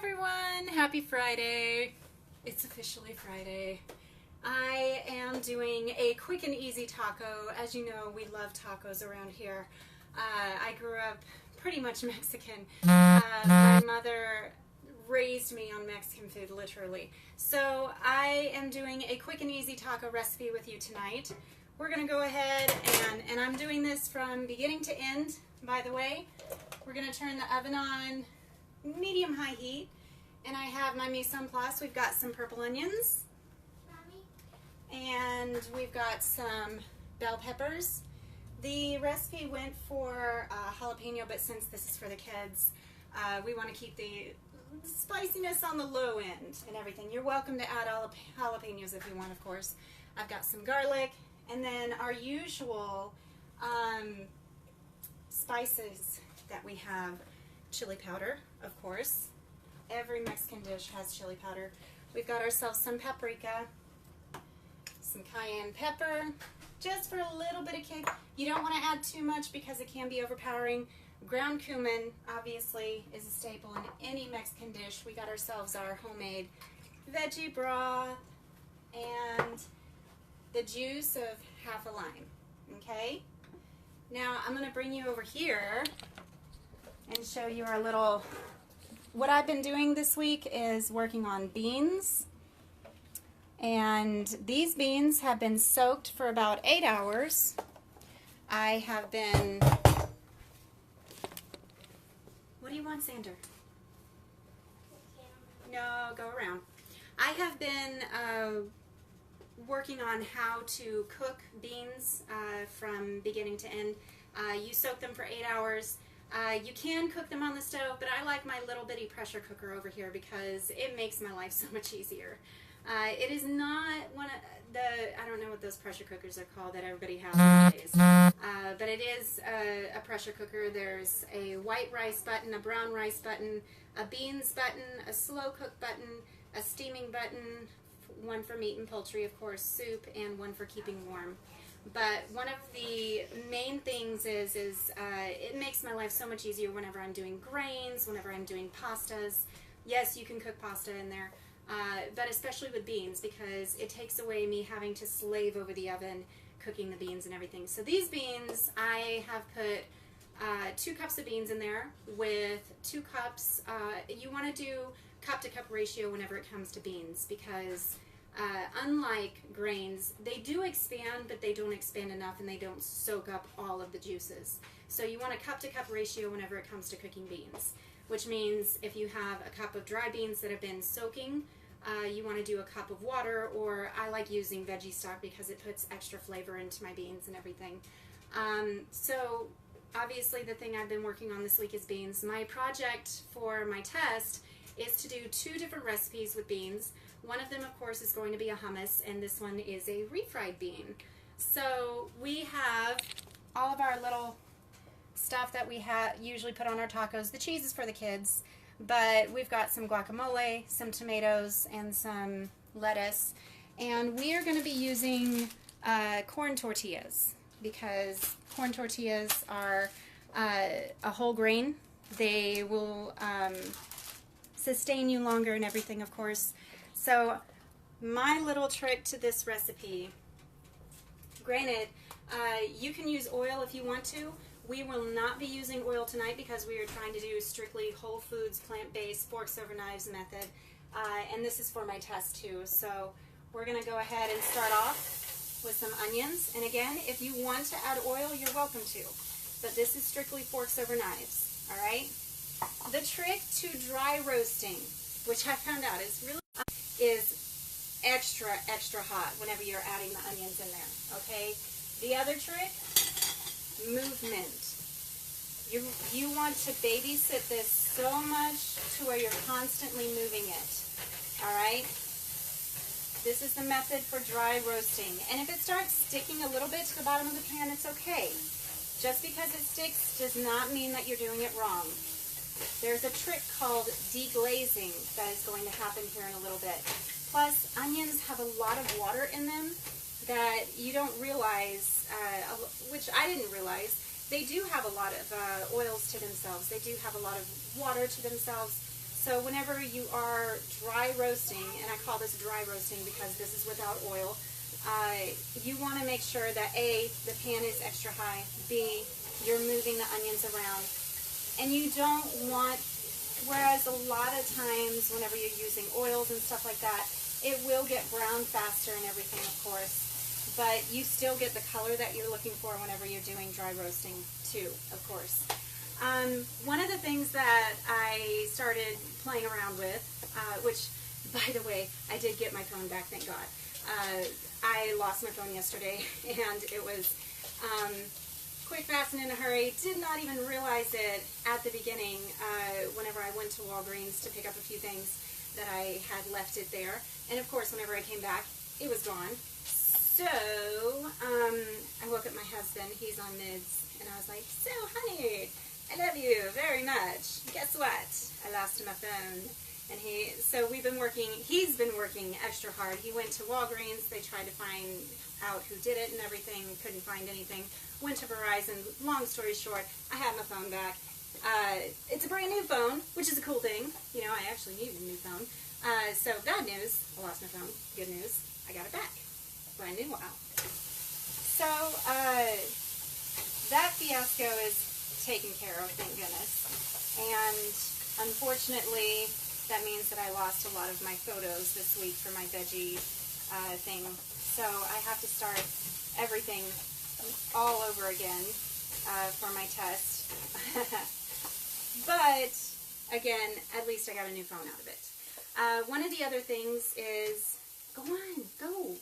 everyone, happy Friday. It's officially Friday. I am doing a quick and easy taco. As you know, we love tacos around here. I grew up pretty much Mexican. My mother raised me on Mexican food, literally. So I am doing a quick and easy taco recipe with you tonight. We're going to go ahead and I'm doing this from beginning to end, by the way. We're going to turn the oven on medium-high heat, and I have my mise en place. We've got some purple onions, and we've got some bell peppers. The recipe went for jalapeno, but since this is for the kids, we want to keep the spiciness on the low end and everything. You're welcome to add jalapenos if you want, of course. I've got some garlic, and then our usual spices that we have. Chili powder, of course. Every Mexican dish has chili powder. We've got ourselves some paprika, some cayenne pepper, just for a little bit of kick. You don't want to add too much because it can be overpowering. Ground cumin, obviously, is a staple in any Mexican dish. We got ourselves our homemade veggie broth and the juice of half a lime. Okay? Now, I'm going to bring you over here and show you our little, what I've been doing this week is working on beans, and these beans have been soaked for about 8 hours. I have been, what do you want, Sander? No, go around. I have been working on how to cook beans from beginning to end. You soak them for 8 hours. You can cook them on the stove, but I like my little bitty pressure cooker over here because it makes my life so much easier. It is not one of the, I don't know what those pressure cookers are called that everybody has nowadays, but it is a pressure cooker. There's a white rice button, a brown rice button, a beans button, a slow cook button, a steaming button, one for meat and poultry, of course, soup, and one for keeping warm. But one of the main things is it makes my life so much easier whenever I'm doing grains, whenever I'm doing pastas. Yes, you can cook pasta in there, but especially with beans because it takes away me having to slave over the oven cooking the beans and everything. So these beans, I have put 2 cups of beans in there with 2 cups. You want to do cup-to-cup ratio whenever it comes to beans because unlike grains, they do expand, but they don't expand enough and they don't soak up all of the juices. So you want a cup-to-cup ratio whenever it comes to cooking beans, which means if you have a cup of dry beans that have been soaking, you want to do a cup of water, or I like using veggie stock because it puts extra flavor into my beans and everything. So obviously the thing I've been working on this week is beans. My project for my test is to do 2 different recipes with beans. One of them, of course, is going to be a hummus, and this one is a refried bean. So we have all of our little stuff that we usually put on our tacos. The cheese is for the kids, but we've got some guacamole, some tomatoes, and some lettuce. And we are going to be using corn tortillas because corn tortillas are a whole grain. They will sustain you longer and everything, of course. So my little trick to this recipe, granted, you can use oil if you want to. We will not be using oil tonight because we are trying to do strictly whole foods, plant-based, forks over knives method. And this is for my test too. So we're going to go ahead and start off with some onions. And again, if you want to add oil, you're welcome to. But this is strictly forks over knives, all right? The trick to dry roasting, which I found out is extra hot whenever you're adding the onions in there, okay? The other trick, movement. You want to babysit this so much to where you're constantly moving it, all right? This is the method for dry roasting. And if it starts sticking a little bit to the bottom of the pan, it's okay. Just because it sticks does not mean that you're doing it wrong. There's a trick called deglazing that is going to happen here in a little bit. Plus, onions have a lot of water in them that you don't realize, which I didn't realize. They do have a lot of oils to themselves. They do have a lot of water to themselves. So whenever you are dry roasting, and I call this dry roasting because this is without oil, you want to make sure that A, the pan is extra high, B, you're moving the onions around, and you don't want, whereas a lot of times whenever you're using oils and stuff like that, it will get brown faster and everything, of course, but you still get the color that you're looking for whenever you're doing dry roasting too, of course. One of the things that I started playing around with, which, by the way, I did get my phone back, thank God. I lost my phone yesterday, and it was quick, fast, and in a hurry. Did not even realize it at the beginning whenever I went to Walgreens to pick up a few things that I had left it there. And, of course, whenever I came back, it was gone. So, I woke up my husband. He's on mids, and I was like, so, honey, I love you very much. Guess what? I lost my phone. And so we've been working, he's been working extra hard. He went to Walgreens, they tried to find out who did it and everything, couldn't find anything. Went to Verizon, long story short, I have my phone back. It's a brand new phone, which is a cool thing. You know, I actually needed a new phone. So bad news, I lost my phone. Good news, I got it back. Brand new, wow. So that fiasco is taken care of, thank goodness. And unfortunately, that means that I lost a lot of my photos this week for my veggie thing. So I have to start everything all over again for my test. But, again, at least I got a new phone out of it. One of the other things is, go on, go.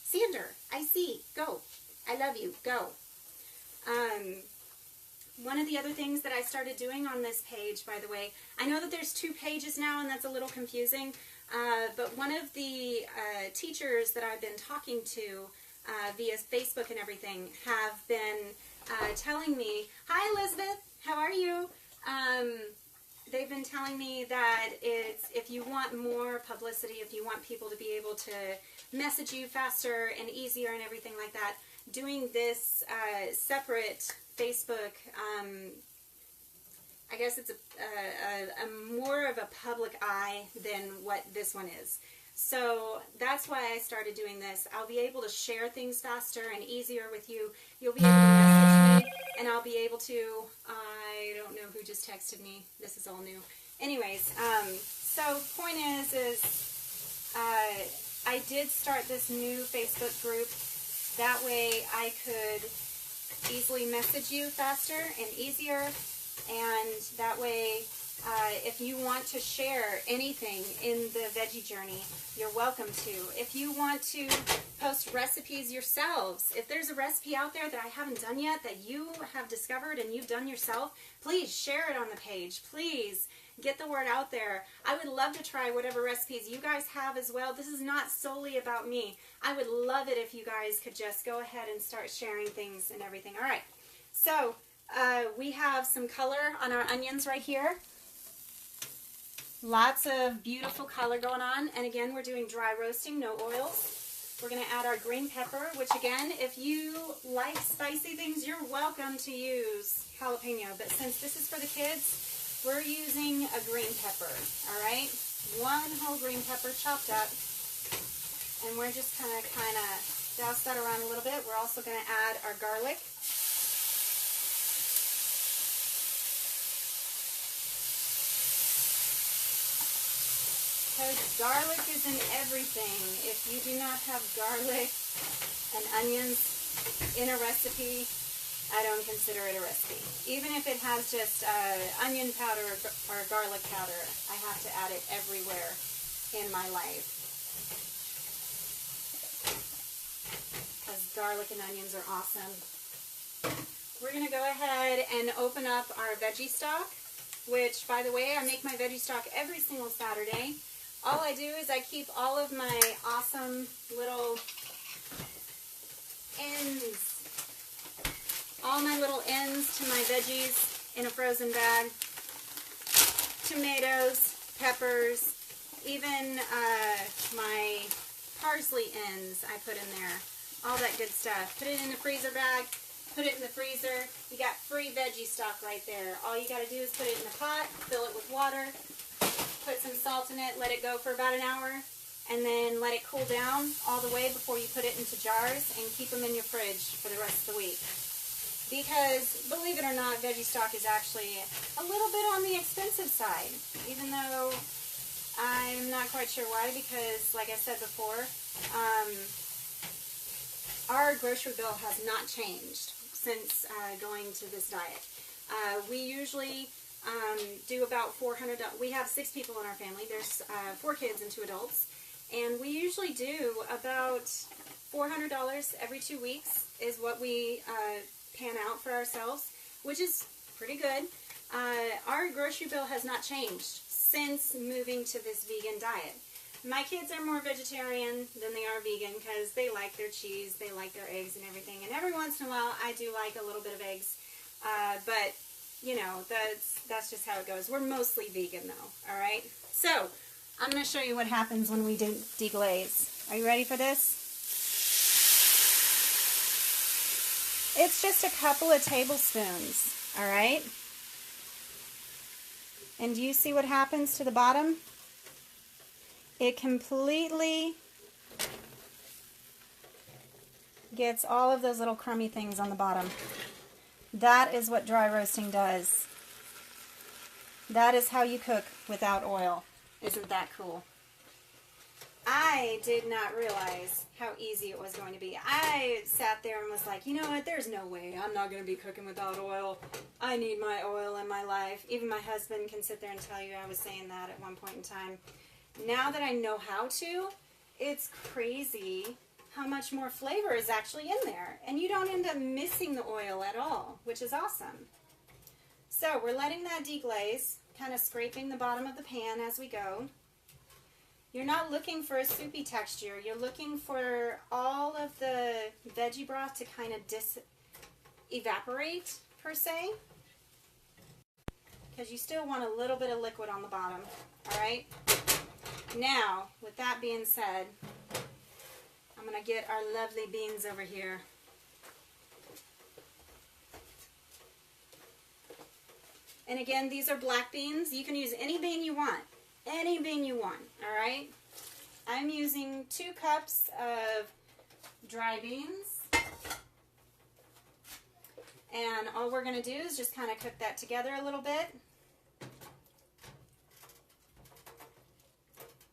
Sander, I see, go. I love you, go. One of the other things that I started doing on this page, by the way, I know that there's 2 pages now and that's a little confusing, but one of the teachers that I've been talking to via Facebook and everything have been telling me, hi Elizabeth, how are you? They've been telling me that if you want more publicity, if you want people to be able to message you faster and easier and everything like that, doing this separate Facebook, I guess it's a more of a public eye than what this one is. So that's why I started doing this. I'll be able to share things faster and easier with you. You'll be able to message me, and I'll be able to, I don't know who just texted me. This is all new. Anyways, so point is I did start this new Facebook group. That way I could easily message you faster and easier, and that way if you want to share anything in the veggie journey, you're welcome to. If you want to post recipes yourselves, if there's a recipe out there that I haven't done yet that you have discovered and you've done yourself, please share it on the page. Please get the word out there. I would love to try whatever recipes you guys have as well. This is not solely about me. I would love it if you guys could just go ahead and start sharing things and everything. All right, so we have some color on our onions right here. Lots of beautiful color going on. And again, we're doing dry roasting, no oils. We're going to add our green pepper, which again, if you like spicy things, you're welcome to use jalapeno. But since this is for the kids, we're using a green pepper, all right? 1 whole green pepper chopped up. And we're just kind of douse that around a little bit. We're also going to add our garlic. Because garlic is in everything. If you do not have garlic and onions in a recipe, I don't consider it a recipe. Even if it has just onion powder or garlic powder, I have to add it everywhere in my life. Because garlic and onions are awesome. We're going to go ahead and open up our veggie stock, which, by the way, I make my veggie stock every single Saturday. All I do is I keep all of my awesome little ends, all my little ends to my veggies in a frozen bag. Tomatoes, peppers, even my parsley ends I put in there. All that good stuff. Put it in the freezer bag, put it in the freezer. You got free veggie stock right there. All you got to do is put it in the pot, fill it with water, put some salt in it, let it go for about an hour, and then let it cool down all the way before you put it into jars, and keep them in your fridge for the rest of the week. Because, believe it or not, veggie stock is actually a little bit on the expensive side, even though I'm not quite sure why, because, like I said before, our grocery bill has not changed since going to this diet. We usually do about $400. We have 6 people in our family. There's 4 kids and 2 adults. And we usually do about $400 every 2 weeks is what we pan out for ourselves, which is pretty good. Our grocery bill has not changed since moving to this vegan diet. My kids are more vegetarian than they are vegan because they like their cheese, they like their eggs and everything. And every once in a while, I do like a little bit of eggs. But, you know, that's just how it goes. We're mostly vegan, though, all right? So, I'm going to show you what happens when we do deglaze. Are you ready for this? It's just a couple of tablespoons, all right? And do you see what happens to the bottom? It completely gets all of those little crummy things on the bottom. That is what dry roasting does. That is how you cook without oil. Isn't that cool? I did not realize how easy it was going to be. I sat there and was like, you know what, there's no way. I'm not going to be cooking without oil. I need my oil in my life. Even my husband can sit there and tell you I was saying that at one point in time. Now that I know how to, it's crazy how much more flavor is actually in there. And you don't end up missing the oil at all, which is awesome. So we're letting that deglaze, kind of scraping the bottom of the pan as we go. You're not looking for a soupy texture. You're looking for all of the veggie broth to kind of evaporate, per se. Because you still want a little bit of liquid on the bottom, all right? Now, with that being said, I'm going to get our lovely beans over here. And again, these are black beans. You can use any bean you want. Any bean you want, all right? I'm using 2 cups of dry beans. And all we're going to do is just kind of cook that together a little bit.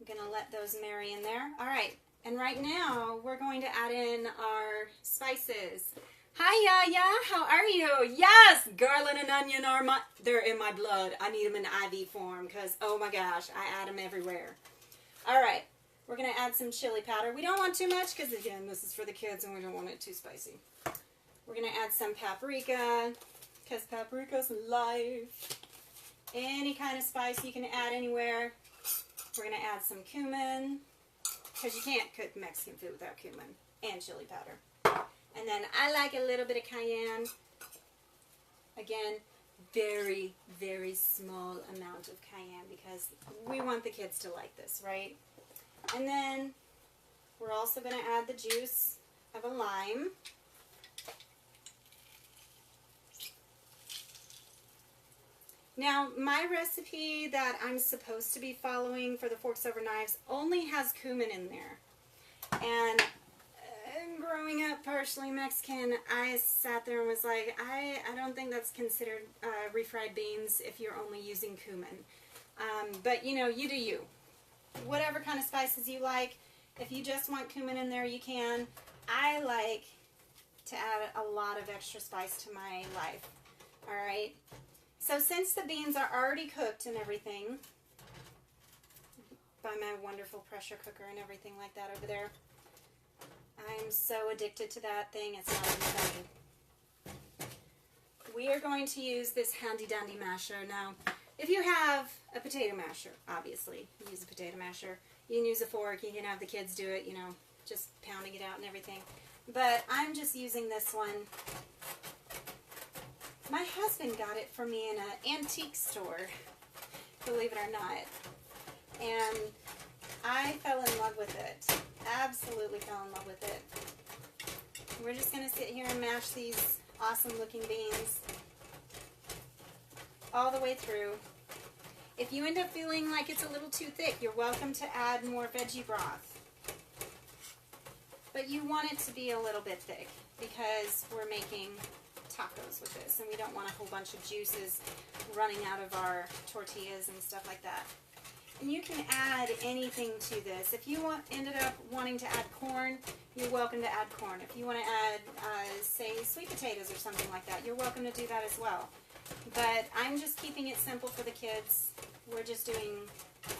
I'm going to let those marry in there. All right, and right now we're going to add in our spices. Hi, Yaya, how are you? Yes, garlic and onion are they're in my blood. I need them in IV form because, oh my gosh, I add them everywhere. All right, we're going to add some chili powder. We don't want too much because, again, this is for the kids and we don't want it too spicy. We're going to add some paprika because paprika's life. Any kind of spice you can add anywhere. We're going to add some cumin because you can't cook Mexican food without cumin and chili powder. And then I like a little bit of cayenne. Again, very, very small amount of cayenne because we want the kids to like this, right? And then we're also going to add the juice of a lime. Now, my recipe that I'm supposed to be following for the forks over knives only has cumin in there. And growing up partially Mexican, I sat there and was like, I don't think that's considered refried beans if you're only using cumin. But, you know, you do you. Whatever kind of spices you like. If you just want cumin in there, you can. I like to add a lot of extra spice to my life. All right? So since the beans are already cooked and everything, by my wonderful pressure cooker and everything like that over there, I'm so addicted to that thing, it's not even funny. We are going to use this handy dandy masher. Now, if you have a potato masher, obviously, use a potato masher. You can use a fork, you can have the kids do it, you know, just pounding it out and everything. But I'm just using this one. My husband got it for me in an antique store, believe it or not. And I fell in love with it. Absolutely fell in love with it. We're just going to sit here and mash these awesome looking beans all the way through. If you end up feeling like it's a little too thick, you're welcome to add more veggie broth. But you want it to be a little bit thick because we're making tacos with this, and we don't want a whole bunch of juices running out of our tortillas and stuff like that. And you can add anything to this. If you ended up wanting to add corn, you're welcome to add corn. If you want to add, say, sweet potatoes or something like that, you're welcome to do that as well. But I'm just keeping it simple for the kids. We're just doing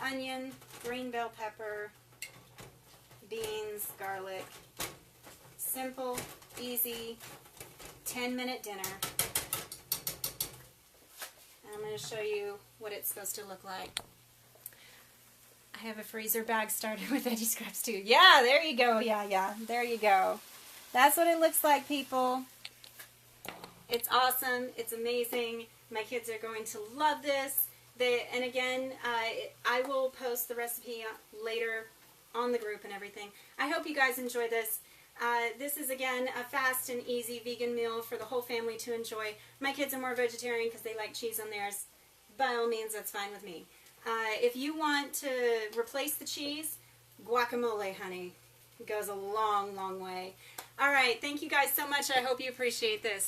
onion, green bell pepper, beans, garlic. Simple, easy, 10-minute dinner. And I'm going to show you what it's supposed to look like. I have a freezer bag started with veggie scraps too. Yeah, there you go. Yeah, there you go. That's what it looks like, people. It's awesome. It's amazing. My kids are going to love this. And again, I will post the recipe later on the group and everything. I hope you guys enjoy this. This is, again, a fast and easy vegan meal for the whole family to enjoy. My kids are more vegetarian because they like cheese on theirs. By all means, that's fine with me. If you want to replace the cheese, guacamole, honey. It goes a long, long way. All right, thank you guys so much. I hope you appreciate this.